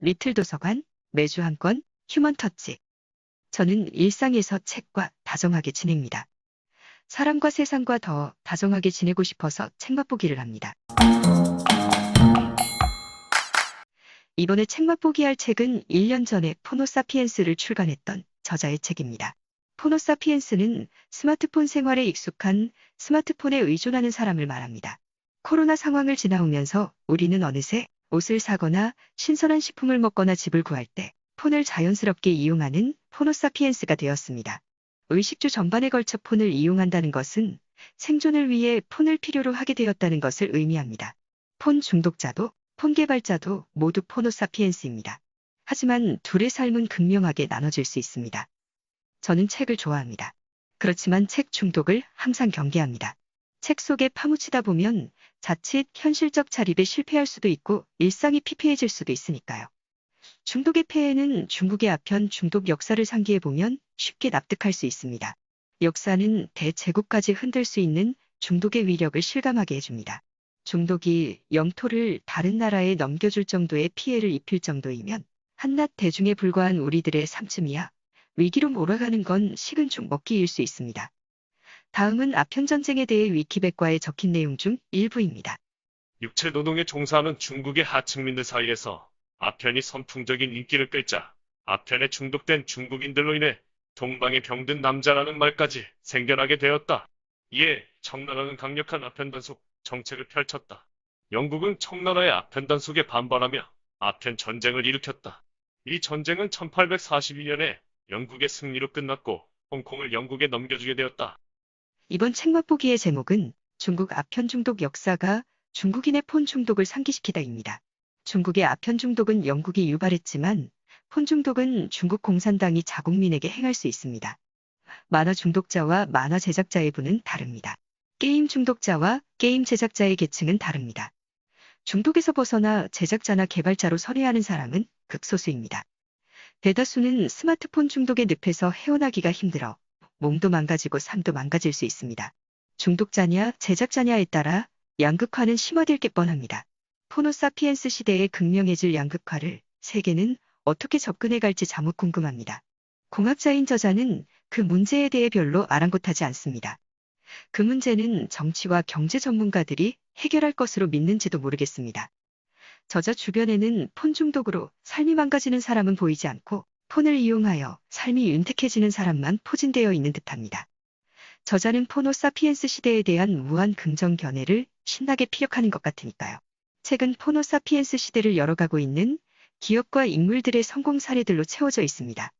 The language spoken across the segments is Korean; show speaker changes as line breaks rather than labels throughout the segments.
리틀 도서관, 매주 한 권, 휴먼 터치. 저는 일상에서 책과 다정하게 지냅니다. 사람과 세상과 더 다정하게 지내고 싶어서 책 맛보기를 합니다. 이번에 책 맛보기 할 책은 1년 전에 포노사피엔스를 출간했던 저자의 책입니다. 포노사피엔스는 스마트폰 생활에 익숙한 스마트폰에 의존하는 사람을 말합니다. 코로나 상황을 지나오면서 우리는 어느새 옷을 사거나 신선한 식품을 먹거나 집을 구할 때 폰을 자연스럽게 이용하는 포노사피엔스가 되었습니다. 의식주 전반에 걸쳐 폰을 이용한다는 것은 생존을 위해 폰을 필요로 하게 되었다는 것을 의미합니다. 폰 중독자도 폰 개발자도 모두 포노사피엔스입니다. 하지만 둘의 삶은 극명하게 나눠질 수 있습니다. 저는 책을 좋아합니다. 그렇지만 책 중독을 항상 경계합니다. 책 속에 파묻히다 보면 자칫 현실적 자립에 실패할 수도 있고 일상이 피폐해질 수도 있으니까요. 중독의 폐해는 중국의 아편 중독 역사를 상기해보면 쉽게 납득할 수 있습니다. 역사는 대제국까지 흔들 수 있는 중독의 위력을 실감하게 해줍니다. 중독이 영토를 다른 나라에 넘겨줄 정도의 피해를 입힐 정도이면 한낱 대중에 불과한 우리들의 삶쯤이야 위기로 몰아가는 건 식은 죽 먹기일 수 있습니다. 다음은 아편 전쟁에 대해 위키백과에 적힌 내용 중 일부입니다.
육체 노동에 종사하는 중국의 하층민들 사이에서 아편이 선풍적인 인기를 끌자 아편에 중독된 중국인들로 인해 동방에 병든 남자라는 말까지 생겨나게 되었다. 이에 청나라는 강력한 아편 단속 정책을 펼쳤다. 영국은 청나라의 아편 단속에 반발하며 아편 전쟁을 일으켰다. 이 전쟁은 1842년에 영국의 승리로 끝났고 홍콩을 영국에 넘겨주게 되었다.
이번 책 맛보기의 제목은 중국 아편 중독 역사가 중국인의 폰 중독을 상기시키다입니다. 중국의 아편 중독은 영국이 유발했지만 폰 중독은 중국 공산당이 자국민에게 행할 수 있습니다. 만화 중독자와 만화 제작자의 부는 다릅니다. 게임 중독자와 게임 제작자의 계층은 다릅니다. 중독에서 벗어나 제작자나 개발자로 선회하는 사람은 극소수입니다. 대다수는 스마트폰 중독의 늪에서 헤어나기가 힘들어 몸도 망가지고 삶도 망가질 수 있습니다. 중독자냐 제작자냐에 따라 양극화는 심화될 게 뻔합니다. 포노사피엔스 시대에 극명해질 양극화를 세계는 어떻게 접근해 갈지 자못 궁금합니다. 공학자인 저자는 그 문제에 대해 별로 아랑곳하지 않습니다. 그 문제는 정치와 경제 전문가들이 해결할 것으로 믿는지도 모르겠습니다. 저자 주변에는 폰 중독으로 삶이 망가지는 사람은 보이지 않고 폰을 이용하여 삶이 윤택해지는 사람만 포진되어 있는 듯합니다. 저자는 포노사피엔스 시대에 대한 무한 긍정 견해를 신나게 피력하는 것 같으니까요. 책은 포노사피엔스 시대를 열어가고 있는 기업과 인물들의 성공 사례들로 채워져 있습니다.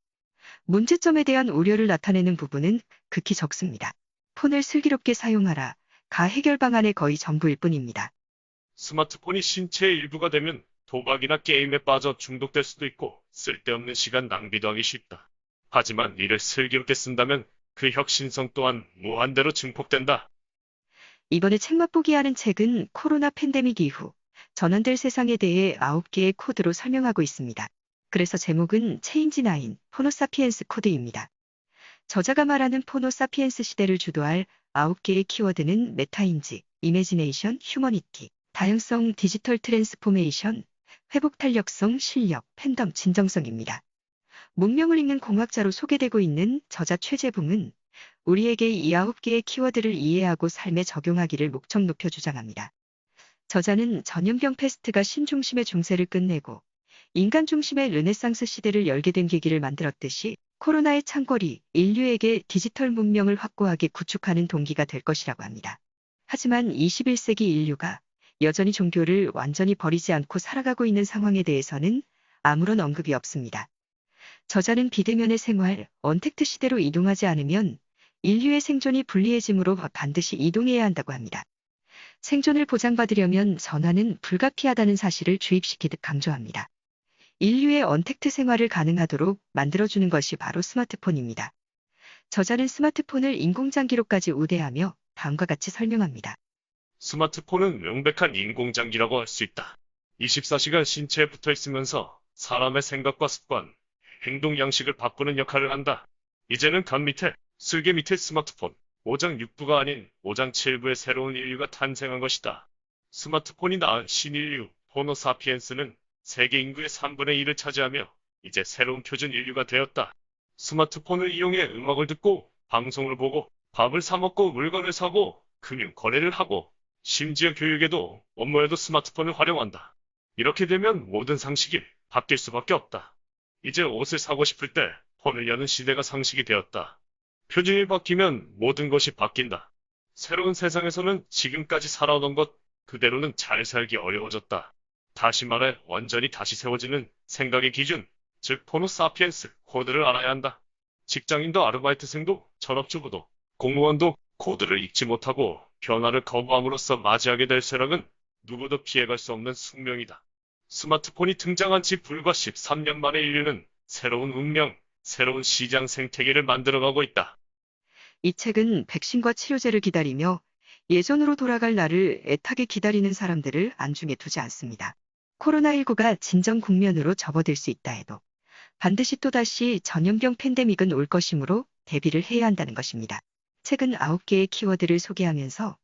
문제점에 대한 우려를 나타내는 부분은 극히 적습니다. 폰을 슬기롭게 사용하라. 가 해결 방안의 거의 전부일 뿐입니다.
스마트폰이 신체의 일부가 되면 도박이나 게임에 빠져 중독될 수도 있고 쓸데없는 시간 낭비도 하기 쉽다. 하지만 이를 슬기롭게 쓴다면 그 혁신성 또한 무한대로 증폭된다.
이번에 책 맛보기 하는 책은 코로나 팬데믹 이후 전환될 세상에 대해 9개의 코드로 설명하고 있습니다. 그래서 제목은 체인지 9, 포노사피엔스 코드입니다. 저자가 말하는 포노사피엔스 시대를 주도할 9개의 키워드는 메타인지, 이매지네이션, 휴머니티, 다양성, 디지털 트랜스포메이션, 회복 탄력성, 실력, 팬덤, 진정성입니다. 문명을 읽는 공학자로 소개되고 있는 저자 최재붕은 우리에게 이 9개의 키워드를 이해하고 삶에 적용하기를 목적 높여 주장합니다. 저자는 전염병 패스트가 신중심의 중세를 끝내고 인간 중심의 르네상스 시대를 열게 된 계기를 만들었듯이 코로나의 창궐이 인류에게 디지털 문명을 확고하게 구축하는 동기가 될 것이라고 합니다. 하지만 21세기 인류가 여전히 종교를 완전히 버리지 않고 살아가고 있는 상황에 대해서는 아무런 언급이 없습니다. 저자는 비대면의 생활, 언택트 시대로 이동하지 않으면 인류의 생존이 불리해지므로 반드시 이동해야 한다고 합니다. 생존을 보장받으려면 전환은 불가피하다는 사실을 주입시키듯 강조합니다. 인류의 언택트 생활을 가능하도록 만들어주는 것이 바로 스마트폰입니다. 저자는 스마트폰을 인공장기로까지 우대하며 다음과 같이 설명합니다.
스마트폰은 명백한 인공장기라고 할 수 있다. 24시간 신체에 붙어 있으면서 사람의 생각과 습관, 행동 양식을 바꾸는 역할을 한다. 이제는 간 밑에, 쓸개 밑에 스마트폰, 5장 6부가 아닌 5장 7부의 새로운 인류가 탄생한 것이다. 스마트폰이 낳은 신인류, 호모사피엔스는 세계 인구의 3분의 1을 차지하며 이제 새로운 표준 인류가 되었다. 스마트폰을 이용해 음악을 듣고 방송을 보고 밥을 사 먹고 물건을 사고 금융 거래를 하고 심지어 교육에도 업무에도 스마트폰을 활용한다. 이렇게 되면 모든 상식이 바뀔 수밖에 없다. 이제 옷을 사고 싶을 때 폰을 여는 시대가 상식이 되었다. 표준이 바뀌면 모든 것이 바뀐다. 새로운 세상에서는 지금까지 살아오던 것 그대로는 잘 살기 어려워졌다. 다시 말해 완전히 다시 세워지는 생각의 기준, 즉 호모사피엔스 코드를 알아야 한다. 직장인도 아르바이트생도 전업주부도 공무원도 코드를 읽지 못하고 변화를 거부함으로써 맞이하게 될 쇠락은 누구도 피해갈 수 없는 숙명이다. 스마트폰이 등장한 지 불과 13년 만에 인류는 새로운 운명, 새로운 시장 생태계를 만들어가고 있다.
이 책은 백신과 치료제를 기다리며 예전으로 돌아갈 날을 애타게 기다리는 사람들을 안중에 두지 않습니다. 코로나19가 진정 국면으로 접어들 수 있다 해도 반드시 또다시 전염병 팬데믹은 올 것이므로 대비를 해야 한다는 것입니다. 책은 9개의 키워드를 소개하면서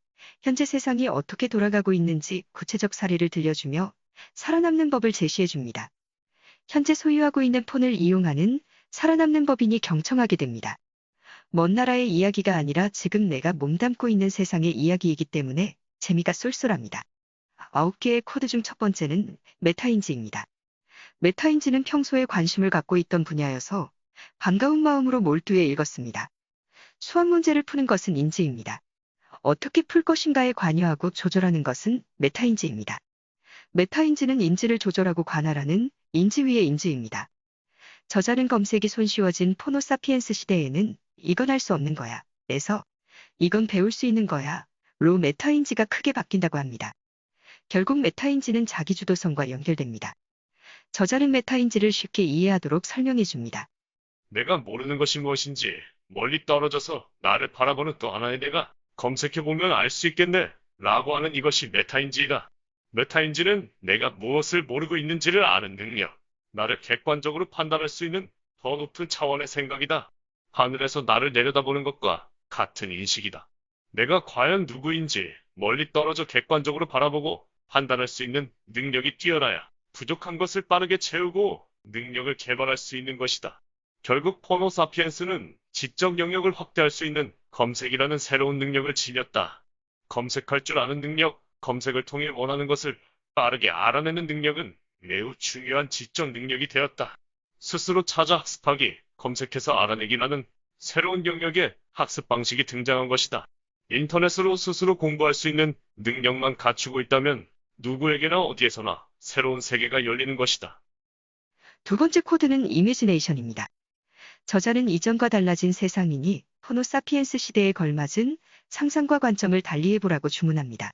현재 세상이 어떻게 돌아가고 있는지 구체적 사례를 들려주며 살아남는 법을 제시해 줍니다. 현재 소유하고 있는 폰을 이용하는 살아남는 법인이 경청하게 됩니다. 먼 나라의 이야기가 아니라 지금 내가 몸담고 있는 세상의 이야기이기 때문에 재미가 쏠쏠합니다. 9개의 코드 중 첫 번째는 메타인지입니다. 메타인지는 평소에 관심을 갖고 있던 분야여서 반가운 마음으로 몰두해 읽었습니다. 수학 문제를 푸는 것은 인지입니다. 어떻게 풀 것인가에 관여하고 조절하는 것은 메타인지입니다. 메타인지는 인지를 조절하고 관할하는 인지 위의 인지입니다. 저자는 검색이 손쉬워진 포노사피엔스 시대에는 이건 할 수 없는 거야. 에서 이건 배울 수 있는 거야. 로 메타인지가 크게 바뀐다고 합니다. 결국 메타인지는 자기주도성과 연결됩니다. 저자는 메타인지를 쉽게 이해하도록 설명해 줍니다.
내가 모르는 것이 무엇인지 멀리 떨어져서 나를 바라보는 또 하나의 내가 검색해보면 알 수 있겠네 라고 하는 이것이 메타인지이다. 메타인지는 내가 무엇을 모르고 있는지를 아는 능력, 나를 객관적으로 판단할 수 있는 더 높은 차원의 생각이다. 하늘에서 나를 내려다보는 것과 같은 인식이다. 내가 과연 누구인지 멀리 떨어져 객관적으로 바라보고 판단할 수 있는 능력이 뛰어나야 부족한 것을 빠르게 채우고 능력을 개발할 수 있는 것이다. 결국 호모사피엔스는 지적 영역을 확대할 수 있는 검색이라는 새로운 능력을 지녔다. 검색할 줄 아는 능력, 검색을 통해 원하는 것을 빠르게 알아내는 능력은 매우 중요한 지적 능력이 되었다. 스스로 찾아 학습하기, 검색해서 알아내기라는 새로운 영역의 학습 방식이 등장한 것이다. 인터넷으로 스스로 공부할 수 있는 능력만 갖추고 있다면 누구에게나 어디에서나 새로운 세계가 열리는 것이다.
두 번째 코드는 이미지네이션입니다. 저자는 이전과 달라진 세상이니 호모사피엔스 시대에 걸맞은 상상과 관점을 달리해보라고 주문합니다.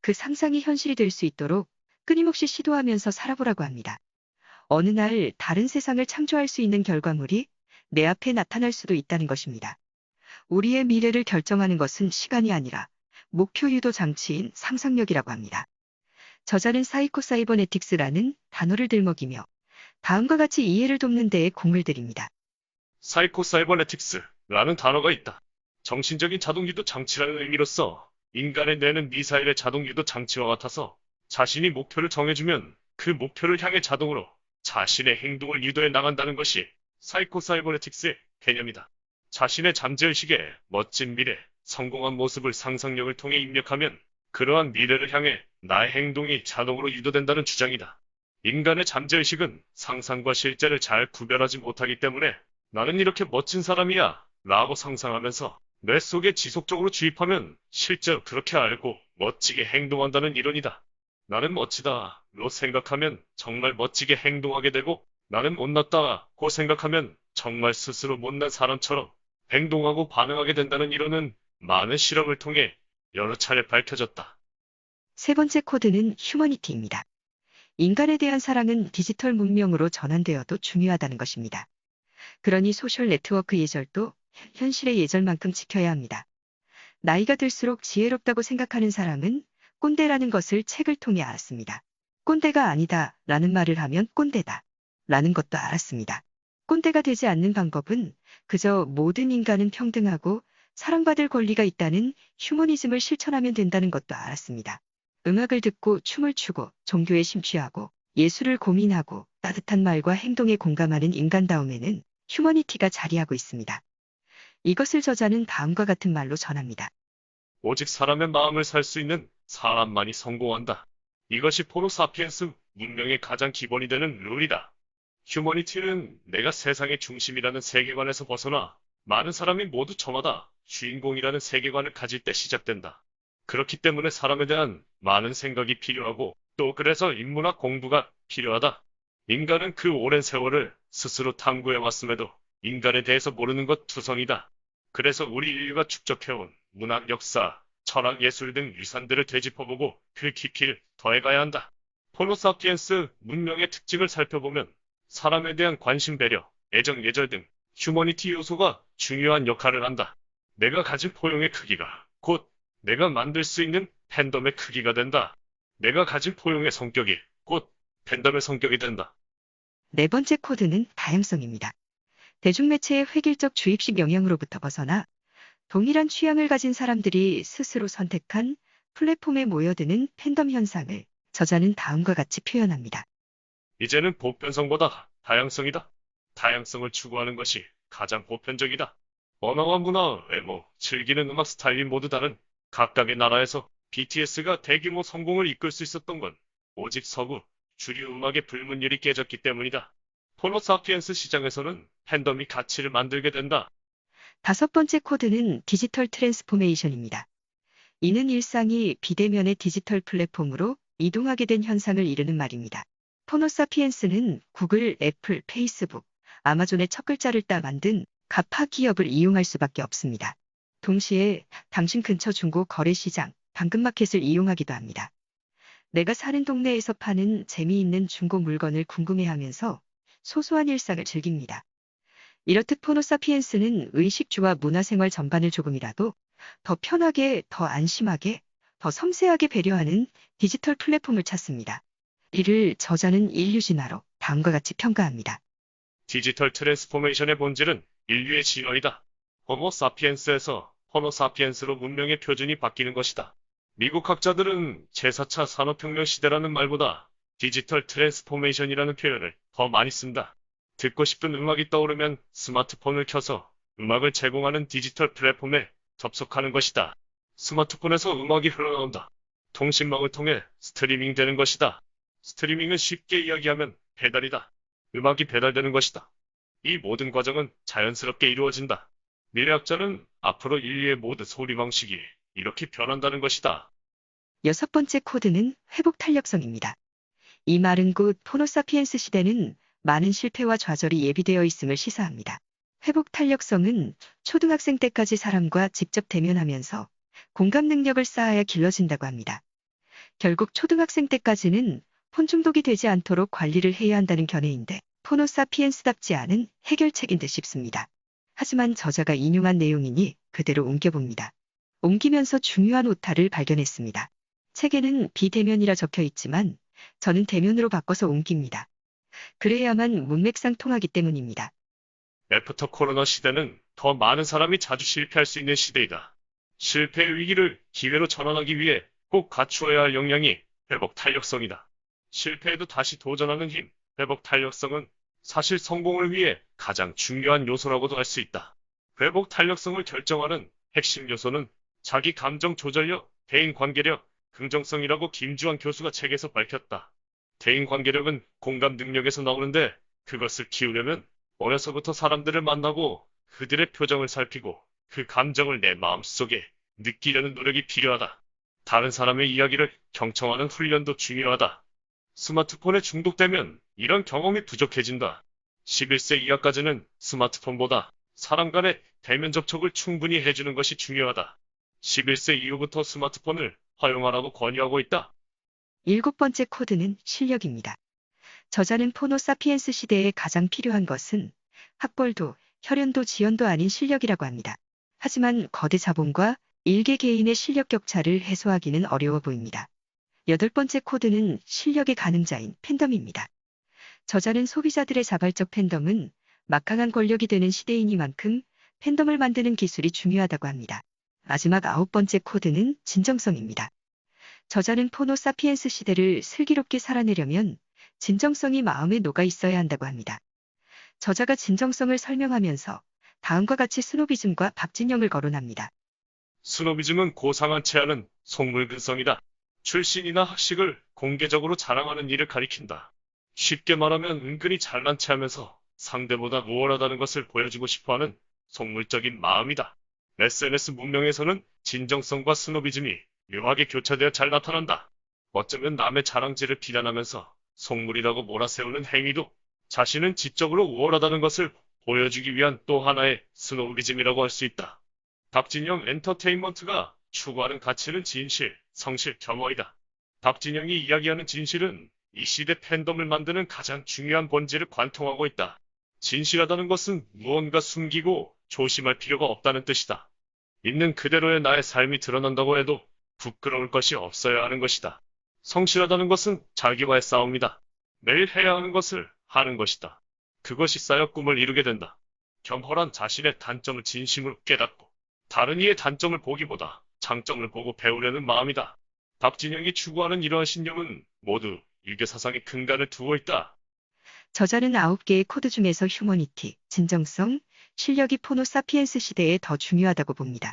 그 상상이 현실이 될 수 있도록 끊임없이 시도하면서 살아보라고 합니다. 어느 날 다른 세상을 창조할 수 있는 결과물이 내 앞에 나타날 수도 있다는 것입니다. 우리의 미래를 결정하는 것은 시간이 아니라 목표 유도 장치인 상상력이라고 합니다. 저자는 사이코사이버네틱스라는 단어를 들먹이며 다음과 같이 이해를 돕는 데에 공을 들입니다.
사이코사이버네틱스라는 단어가 있다. 정신적인 자동유도 장치라는 의미로서 인간의 뇌는 미사일의 자동유도 장치와 같아서 자신이 목표를 정해주면 그 목표를 향해 자동으로 자신의 행동을 유도해 나간다는 것이 사이코사이버네틱스의 개념이다. 자신의 잠재의식에 멋진 미래, 성공한 모습을 상상력을 통해 입력하면 그러한 미래를 향해 나의 행동이 자동으로 유도된다는 주장이다. 인간의 잠재의식은 상상과 실제를 잘 구별하지 못하기 때문에 나는 이렇게 멋진 사람이야 라고 상상하면서 뇌 속에 지속적으로 주입하면 실제로 그렇게 알고 멋지게 행동한다는 이론이다. 나는 멋지다 로 생각하면 정말 멋지게 행동하게 되고 나는 못났다고 생각하면 정말 스스로 못난 사람처럼 행동하고 반응하게 된다는 이론은 많은 실험을 통해 여러 차례 밝혀졌다.
세 번째 코드는 휴머니티입니다. 인간에 대한 사랑은 디지털 문명으로 전환되어도 중요하다는 것입니다. 그러니 소셜 네트워크 예절도 현실의 예절만큼 지켜야 합니다. 나이가 들수록 지혜롭다고 생각하는 사람은 꼰대라는 것을 책을 통해 알았습니다. 꼰대가 아니다 라는 말을 하면 꼰대다 라는 것도 알았습니다. 꼰대가 되지 않는 방법은 그저 모든 인간은 평등하고 사랑받을 권리가 있다는 휴머니즘을 실천하면 된다는 것도 알았습니다. 음악을 듣고 춤을 추고 종교에 심취하고 예술을 고민하고 따뜻한 말과 행동에 공감하는 인간다움에는 휴머니티가 자리하고 있습니다. 이것을 저자는 다음과 같은 말로 전합니다.
오직 사람의 마음을 살 수 있는 사람만이 성공한다. 이것이 호모사피엔스 문명의 가장 기본이 되는 룰이다. 휴머니티는 내가 세상의 중심이라는 세계관에서 벗어나 많은 사람이 모두 저마다 주인공이라는 세계관을 가질 때 시작된다. 그렇기 때문에 사람에 대한 많은 생각이 필요하고 또 그래서 인문학 공부가 필요하다. 인간은 그 오랜 세월을 스스로 탐구해 왔음에도 인간에 대해서 모르는 것 투성이다. 그래서 우리 인류가 축적해온 문학, 역사, 철학, 예술 등 유산들을 되짚어보고 그 깊이를 더해가야 한다. 호모사피엔스 문명의 특징을 살펴보면 사람에 대한 관심, 배려, 애정, 예절 등 휴머니티 요소가 중요한 역할을 한다. 내가 가진 포용의 크기가 곧 내가 만들 수 있는 팬덤의 크기가 된다. 내가 가진 포용의 성격이 곧 팬덤의 성격이 된다.
네 번째 코드는 다양성입니다. 대중매체의 획일적 주입식 영향으로부터 벗어나 동일한 취향을 가진 사람들이 스스로 선택한 플랫폼에 모여드는 팬덤 현상을 저자는 다음과 같이 표현합니다.
이제는 보편성보다 다양성이다. 다양성을 추구하는 것이 가장 보편적이다. 언어와 문화, 외모, 즐기는 음악 스타일이 모두 다른 각각의 나라에서 BTS가 대규모 성공을 이끌 수 있었던 건 오직 서구, 주류 음악의 불문율이 깨졌기 때문이다. 호모사피엔스 시장에서는 팬덤이 가치를 만들게 된다.
다섯 번째 코드는 디지털 트랜스포메이션입니다. 이는 일상이 비대면의 디지털 플랫폼으로 이동하게 된 현상을 이르는 말입니다. 호모사피엔스는 구글, 애플, 페이스북, 아마존의 첫 글자를 따 만든 가파 기업을 이용할 수밖에 없습니다. 동시에 당신 근처 중고 거래시장, 당근마켓을 이용하기도 합니다. 내가 사는 동네에서 파는 재미있는 중고 물건을 궁금해하면서 소소한 일상을 즐깁니다. 이렇듯 호모사피엔스는 의식주와 문화생활 전반을 조금이라도 더 편하게, 더 안심하게, 더 섬세하게 배려하는 디지털 플랫폼을 찾습니다. 이를 저자는 인류 진화로 다음과 같이 평가합니다.
디지털 트랜스포메이션의 본질은 인류의 진화이다. 호모사피엔스에서 호모사피엔스로 문명의 표준이 바뀌는 것이다. 미국 학자들은 제4차 산업혁명 시대라는 말보다 디지털 트랜스포메이션이라는 표현을 더 많이 쓴다. 듣고 싶은 음악이 떠오르면 스마트폰을 켜서 음악을 제공하는 디지털 플랫폼에 접속하는 것이다. 스마트폰에서 음악이 흘러나온다. 통신망을 통해 스트리밍 되는 것이다. 스트리밍은 쉽게 이야기하면 배달이다. 음악이 배달되는 것이다. 이 모든 과정은 자연스럽게 이루어진다. 미래학자는 앞으로 인류의 모든 소리 방식이 이렇게 변한다는 것이다.
여섯 번째 코드는 회복 탄력성입니다. 이 말은 곧 호모사피엔스 시대는 많은 실패와 좌절이 예비되어 있음을 시사합니다. 회복 탄력성은 초등학생 때까지 사람과 직접 대면하면서 공감 능력을 쌓아야 길러진다고 합니다. 결국 초등학생 때까지는 폰 중독이 되지 않도록 관리를 해야 한다는 견해인데 호모사피엔스답지 않은 해결책인 듯 싶습니다. 하지만 저자가 인용한 내용이니 그대로 옮겨봅니다. 옮기면서 중요한 오타를 발견했습니다. 책에는 비대면이라 적혀 있지만 저는 대면으로 바꿔서 옮깁니다. 그래야만 문맥상 통하기 때문입니다.
애프터 코로나 시대는 더 많은 사람이 자주 실패할 수 있는 시대이다. 실패의 위기를 기회로 전환하기 위해 꼭 갖추어야 할 역량이 회복 탄력성이다. 실패해도 다시 도전하는 힘, 회복 탄력성은 사실 성공을 위해 가장 중요한 요소라고도 할 수 있다. 회복 탄력성을 결정하는 핵심 요소는 자기 감정 조절력, 대인 관계력, 긍정성이라고 김주환 교수가 책에서 밝혔다. 대인 관계력은 공감 능력에서 나오는데 그것을 키우려면 어려서부터 사람들을 만나고 그들의 표정을 살피고 그 감정을 내 마음속에 느끼려는 노력이 필요하다. 다른 사람의 이야기를 경청하는 훈련도 중요하다. 스마트폰에 중독되면 이런 경험이 부족해진다. 11세 이하까지는 스마트폰보다 사람 간의 대면 접촉을 충분히 해주는 것이 중요하다. 11세 이후부터 스마트폰을 허용하라고 권유하고 있다.
일곱 번째 코드는 실력입니다. 저자는 호모사피엔스 시대에 가장 필요한 것은 학벌도, 혈연도, 지연도 아닌 실력이라고 합니다. 하지만 거대 자본과 일개 개인의 실력 격차를 해소하기는 어려워 보입니다. 여덟 번째 코드는 실력의 가늠자인 팬덤입니다. 저자는 소비자들의 자발적 팬덤은 막강한 권력이 되는 시대이니만큼 팬덤을 만드는 기술이 중요하다고 합니다. 마지막 아홉 번째 코드는 진정성입니다. 저자는 호모사피엔스 시대를 슬기롭게 살아내려면 진정성이 마음에 녹아 있어야 한다고 합니다. 저자가 진정성을 설명하면서 다음과 같이 스노비즘과 박진영을 거론합니다.
스노비즘은 고상한 체하는 속물근성이다. 출신이나 학식을 공개적으로 자랑하는 일을 가리킨다. 쉽게 말하면 은근히 잘난 체하면서 상대보다 우월하다는 것을 보여주고 싶어하는 속물적인 마음이다. SNS 문명에서는 진정성과 스노비즘이 묘하게 교차되어 잘 나타난다. 어쩌면 남의 자랑질을 비난하면서 속물이라고 몰아세우는 행위도 자신은 지적으로 우월하다는 것을 보여주기 위한 또 하나의 스노비즘이라고 할 수 있다. 박진영 엔터테인먼트가 추구하는 가치는 진실, 성실, 겸허이다. 박진영이 이야기하는 진실은 이 시대 팬덤을 만드는 가장 중요한 본질을 관통하고 있다. 진실하다는 것은 무언가 숨기고 조심할 필요가 없다는 뜻이다. 있는 그대로의 나의 삶이 드러난다고 해도 부끄러울 것이 없어야 하는 것이다. 성실하다는 것은 자기와의 싸움이다. 매일 해야 하는 것을 하는 것이다. 그것이 쌓여 꿈을 이루게 된다. 겸허란 자신의 단점을 진심으로 깨닫고 다른 이의 단점을 보기보다 장점을 보고 배우려는 마음이다. 박진영이 추구하는 이러한 신념은 모두 유교 사상의 근간을 두고 있다.
저자는 9개의 코드 중에서 휴머니티, 진정성, 실력이 포노 사피엔스 시대에 더 중요하다고 봅니다.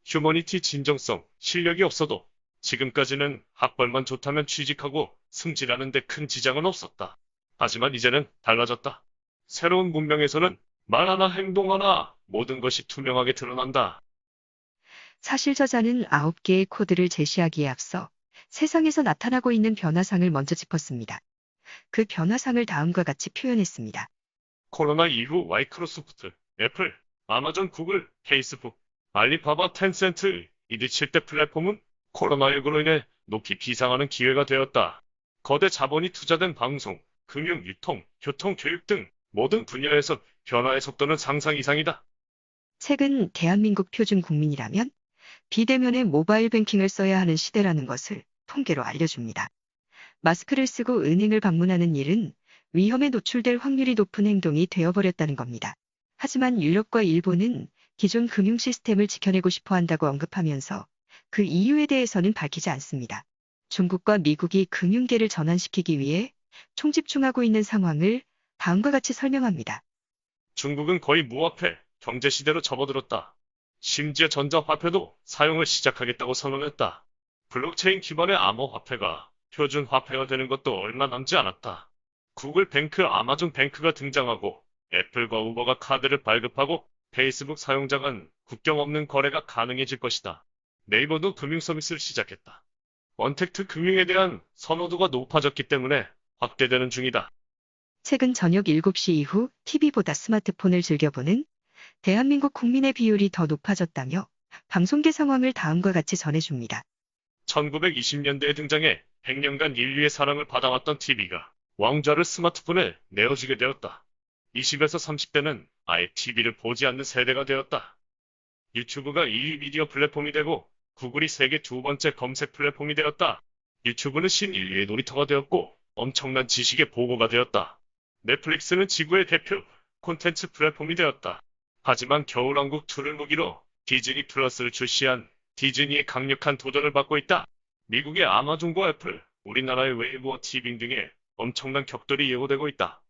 휴머니티 진정성, 실력이 없어도 지금까지는 학벌만 좋다면 취직하고 승진하는 데 큰 지장은 없었다. 하지만 이제는 달라졌다. 새로운 문명에서는 말 하나 행동 하나 모든 것이 투명하게 드러난다.
사실 저자는 9개의 코드를 제시하기에 앞서 세상에서 나타나고 있는 변화상을 먼저 짚었습니다. 그 변화상을 다음과 같이 표현했습니다.
코로나 이후 마이크로소프트, 애플, 아마존, 구글, 페이스북, 알리바바, 텐센트 이들 7대 플랫폼은 코로나19로 인해 높이 비상하는 기회가 되었다. 거대 자본이 투자된 방송, 금융, 유통, 교통, 교육 등 모든 분야에서 변화의 속도는 상상 이상이다.
책은 대한민국 표준 국민이라면 비대면에 모바일 뱅킹을 써야 하는 시대라는 것을 통계로 알려줍니다. 마스크를 쓰고 은행을 방문하는 일은 위험에 노출될 확률이 높은 행동이 되어버렸다는 겁니다. 하지만 유럽과 일본은 기존 금융 시스템을 지켜내고 싶어 한다고 언급하면서 그 이유에 대해서는 밝히지 않습니다. 중국과 미국이 금융계를 전환시키기 위해 총집중하고 있는 상황을 다음과 같이 설명합니다.
중국은 거의 무화폐 경제시대로 접어들었다. 심지어 전자화폐도 사용을 시작하겠다고 선언했다. 블록체인 기반의 암호화폐가 표준 화폐가 되는 것도 얼마 남지 않았다. 구글 뱅크, 아마존 뱅크가 등장하고 애플과 우버가 카드를 발급하고 페이스북 사용자 간 국경 없는 거래가 가능해질 것이다. 네이버도 금융 서비스를 시작했다. 원택트 금융에 대한 선호도가 높아졌기 때문에 확대되는 중이다.
최근 저녁 7시 이후 TV보다 스마트폰을 즐겨보는 대한민국 국민의 비율이 더 높아졌다며 방송계 상황을 다음과 같이 전해줍니다.
1920년대에 등장해 100년간 인류의 사랑을 받아왔던 TV가 왕좌를 스마트폰에 내어주게 되었다. 20에서 30대는 아예 TV를 보지 않는 세대가 되었다. 유튜브가 2위 미디어 플랫폼이 되고 구글이 세계 두 번째 검색 플랫폼이 되었다. 유튜브는 신인류의 놀이터가 되었고 엄청난 지식의 보고가 되었다. 넷플릭스는 지구의 대표 콘텐츠 플랫폼이 되었다. 하지만 겨울왕국 2를 무기로 디즈니 플러스를 출시한 디즈니의 강력한 도전을 받고 있다. 미국의 아마존과 애플, 우리나라의 웨이브와 티빙 등의 엄청난 격돌이 예고되고 있다.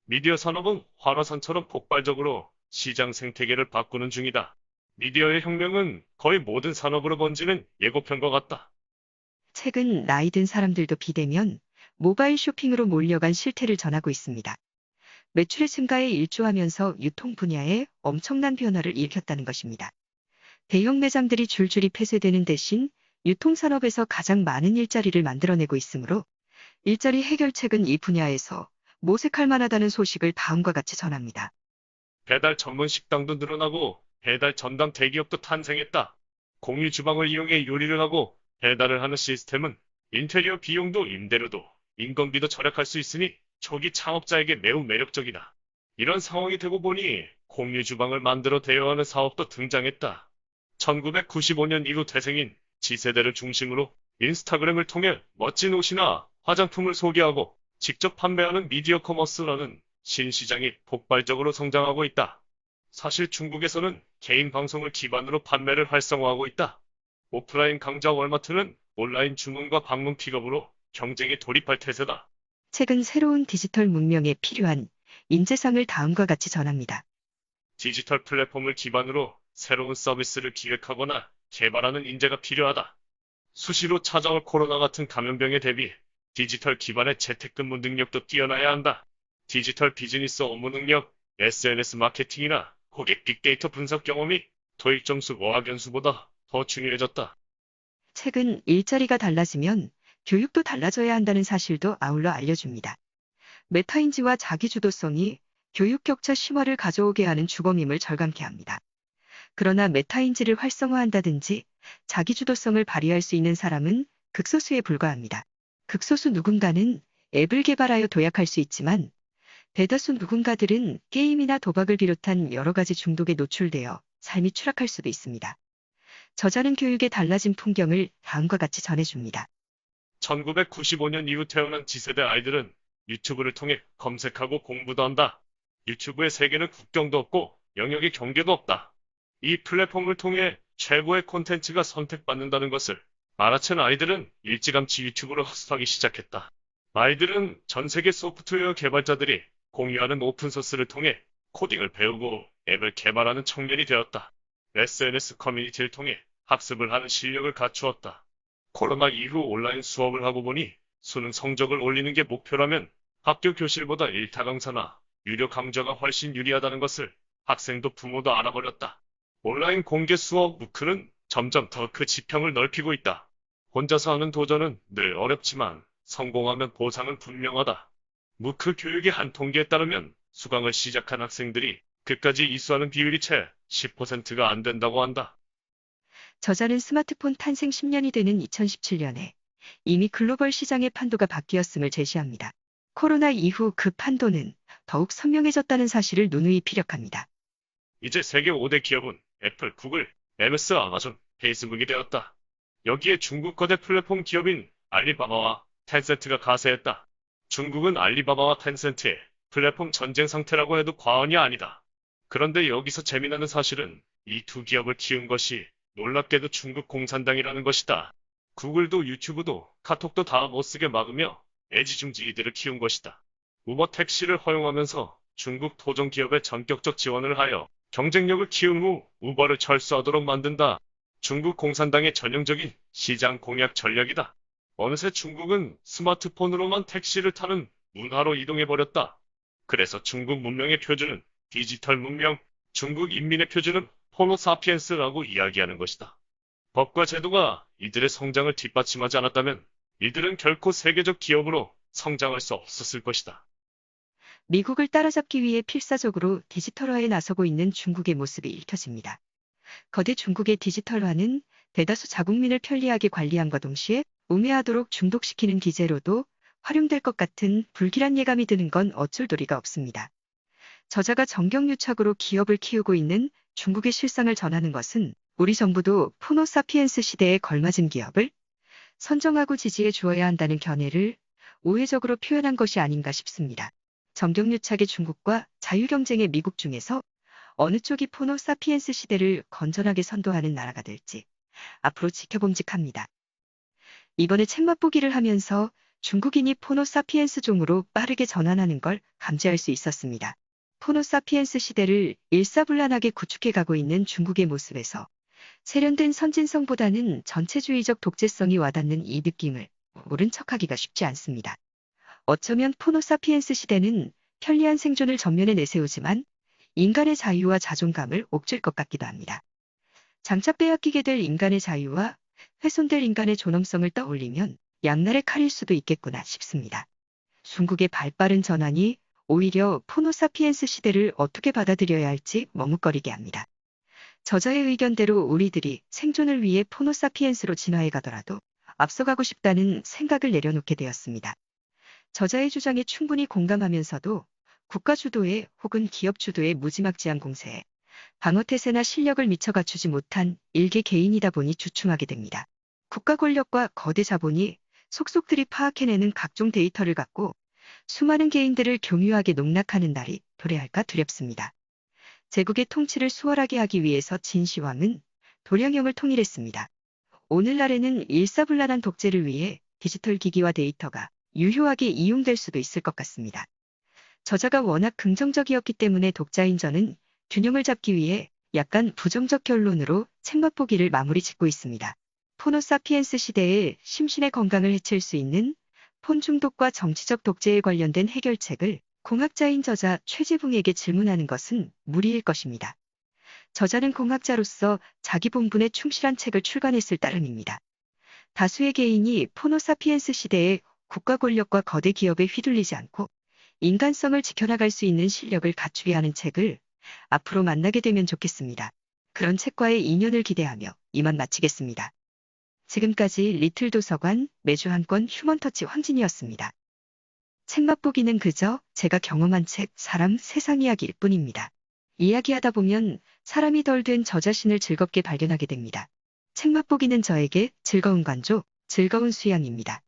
미디어 산업은 활화산처럼 폭발적으로 시장 생태계를 바꾸는 중이다. 미디어의 혁명은 거의 모든 산업으로 번지는 예고편과 같다.
최근 나이 든 사람들도 비대면, 모바일 쇼핑으로 몰려간 실태를 전하고 있습니다. 매출의 증가에 일조하면서 유통 분야에 엄청난 변화를 일으켰다는 것입니다. 대형 매장들이 줄줄이 폐쇄되는 대신 유통산업에서 가장 많은 일자리를 만들어내고 있으므로 일자리 해결책은 이 분야에서 모색할 만하다는 소식을 다음과 같이 전합니다.
배달 전문 식당도 늘어나고 배달 전담 대기업도 탄생했다. 공유 주방을 이용해 요리를 하고 배달을 하는 시스템은 인테리어 비용도 임대료도 인건비도 절약할 수 있으니 초기 창업자에게 매우 매력적이다. 이런 상황이 되고 보니 공유 주방을 만들어 대여하는 사업도 등장했다. 1995년 이후 태생인 G세대를 중심으로 인스타그램을 통해 멋진 옷이나 화장품을 소개하고 직접 판매하는 미디어 커머스라는 신시장이 폭발적으로 성장하고 있다. 사실 중국에서는 개인 방송을 기반으로 판매를 활성화하고 있다. 오프라인 강자 월마트는 온라인 주문과 방문 픽업으로 경쟁에 돌입할 태세다.
책은 새로운 디지털 문명에 필요한 인재상을 다음과 같이 전합니다.
디지털 플랫폼을 기반으로 새로운 서비스를 기획하거나 개발하는 인재가 필요하다. 수시로 찾아올 코로나 같은 감염병에 대비 디지털 기반의 재택근무 능력도 뛰어나야 한다. 디지털 비즈니스 업무 능력, SNS 마케팅이나 고객 빅데이터 분석 경험이 토익 점수 어학연수보다 더 중요해졌다.
책은 일자리가 달라지면 교육도 달라져야 한다는 사실도 아울러 알려줍니다. 메타인지와 자기주도성이 교육 격차 심화를 가져오게 하는 주범임을 절감케 합니다. 그러나 메타인지를 활성화한다든지 자기주도성을 발휘할 수 있는 사람은 극소수에 불과합니다. 극소수 누군가는 앱을 개발하여 도약할 수 있지만 대다수 누군가들은 게임이나 도박을 비롯한 여러 가지 중독에 노출되어 삶이 추락할 수도 있습니다. 저자는 교육의 달라진 풍경을 다음과 같이 전해줍니다.
1995년 이후 태어난 G세대 아이들은 유튜브를 통해 검색하고 공부도 한다. 유튜브의 세계는 국경도 없고 영역의 경계도 없다. 이 플랫폼을 통해 최고의 콘텐츠가 선택받는다는 것을 알아챈 아이들은 일찌감치 유튜브를 학습하기 시작했다. 아이들은 전 세계 소프트웨어 개발자들이 공유하는 오픈소스를 통해 코딩을 배우고 앱을 개발하는 청년이 되었다. SNS 커뮤니티를 통해 학습을 하는 실력을 갖추었다. 코로나 이후 온라인 수업을 하고 보니 수능 성적을 올리는 게 목표라면 학교 교실보다 일타 강사나 유료 강좌가 훨씬 유리하다는 것을 학생도 부모도 알아버렸다. 온라인 공개 수업 무크는 점점 더 그 지평을 넓히고 있다. 혼자서 하는 도전은 늘 어렵지만 성공하면 보상은 분명하다. 무크 교육의 한 통계에 따르면 수강을 시작한 학생들이 끝까지 이수하는 비율이 채 10%가 안 된다고 한다.
저자는 스마트폰 탄생 10년이 되는 2017년에 이미 글로벌 시장의 판도가 바뀌었음을 제시합니다. 코로나 이후 그 판도는 더욱 선명해졌다는 사실을 누누이 피력합니다.
이제 세계 5대 기업은 애플, 구글, MS, 아마존, 페이스북이 되었다. 여기에 중국 거대 플랫폼 기업인 알리바바와 텐센트가 가세했다. 중국은 알리바바와 텐센트의 플랫폼 전쟁 상태라고 해도 과언이 아니다. 그런데 여기서 재미나는 사실은 이 두 기업을 키운 것이 놀랍게도 중국 공산당이라는 것이다. 구글도 유튜브도 카톡도 다 못쓰게 막으며 애지중지 이들을 키운 것이다. 우버 택시를 허용하면서 중국 토종 기업에 전격적 지원을 하여 경쟁력을 키운 후 우버를 철수하도록 만든다. 중국 공산당의 전형적인 시장 공략 전략이다. 어느새 중국은 스마트폰으로만 택시를 타는 문화로 이동해버렸다. 그래서 중국 문명의 표준은 디지털 문명, 중국 인민의 표준은 호모사피엔스라고 이야기하는 것이다. 법과 제도가 이들의 성장을 뒷받침하지 않았다면 이들은 결코 세계적 기업으로 성장할 수 없었을 것이다.
미국을 따라잡기 위해 필사적으로 디지털화에 나서고 있는 중국의 모습이 읽혀집니다. 거대 중국의 디지털화는 대다수 자국민을 편리하게 관리함과 동시에 우매하도록 중독시키는 기제로도 활용될 것 같은 불길한 예감이 드는 건 어쩔 도리가 없습니다. 저자가 정경유착으로 기업을 키우고 있는 중국의 실상을 전하는 것은 우리 정부도 포노사피엔스 시대에 걸맞은 기업을 선정하고 지지해 주어야 한다는 견해를 우회적으로 표현한 것이 아닌가 싶습니다. 정경유착의 중국과 자유경쟁의 미국 중에서 어느 쪽이 포노사피엔스 시대를 건전하게 선도하는 나라가 될지 앞으로 지켜봄직합니다. 이번에 책 맛보기를 하면서 중국인이 포노사피엔스 종으로 빠르게 전환하는 걸 감지할 수 있었습니다. 포노사피엔스 시대를 일사불란하게 구축해 가고 있는 중국의 모습에서 세련된 선진성보다는 전체주의적 독재성이 와닿는 이 느낌을 모른 척하기가 쉽지 않습니다. 어쩌면 포노사피엔스 시대는 편리한 생존을 전면에 내세우지만 인간의 자유와 자존감을 옥죄일 것 같기도 합니다. 장차 빼앗기게 될 인간의 자유와 훼손될 인간의 존엄성을 떠올리면 양날의 칼일 수도 있겠구나 싶습니다. 중국의 발빠른 전환이 오히려 포노사피엔스 시대를 어떻게 받아들여야 할지 머뭇거리게 합니다. 저자의 의견대로 우리들이 생존을 위해 포노사피엔스로 진화해 가더라도 앞서가고 싶다는 생각을 내려놓게 되었습니다. 저자의 주장에 충분히 공감하면서도 국가 주도의 혹은 기업 주도의 무지막지한 공세에 방어태세나 실력을 미처 갖추지 못한 일개 개인이다 보니 주춤하게 됩니다. 국가 권력과 거대 자본이 속속들이 파악해내는 각종 데이터를 갖고 수많은 개인들을 교묘하게 농락하는 날이 도래할까 두렵습니다. 제국의 통치를 수월하게 하기 위해서 진시황은 도량형을 통일했습니다. 오늘날에는 일사불란한 독재를 위해 디지털 기기와 데이터가 유효하게 이용될 수도 있을 것 같습니다. 저자가 워낙 긍정적이었기 때문에 독자인 저는 균형을 잡기 위해 약간 부정적 결론으로 책 맛보기를 마무리 짓고 있습니다. 호모사피엔스 시대에 심신의 건강을 해칠 수 있는 폰 중독과 정치적 독재에 관련된 해결책을 공학자인 저자 최재붕에게 질문하는 것은 무리일 것입니다. 저자는 공학자로서 자기 본분에 충실한 책을 출간했을 따름입니다. 다수의 개인이 호모사피엔스 시대에 국가 권력과 거대 기업에 휘둘리지 않고 인간성을 지켜나갈 수 있는 실력을 갖추게 하는 책을 앞으로 만나게 되면 좋겠습니다. 그런 책과의 인연을 기대하며 이만 마치겠습니다. 지금까지 리틀 도서관 매주 한 권 휴먼터치 황진이었습니다. 책 맛보기는 그저 제가 경험한 책, 사람, 세상 이야기일 뿐입니다. 이야기하다 보면 사람이 덜 된 저 자신을 즐겁게 발견하게 됩니다. 책 맛보기는 저에게 즐거운 관조, 즐거운 수양입니다.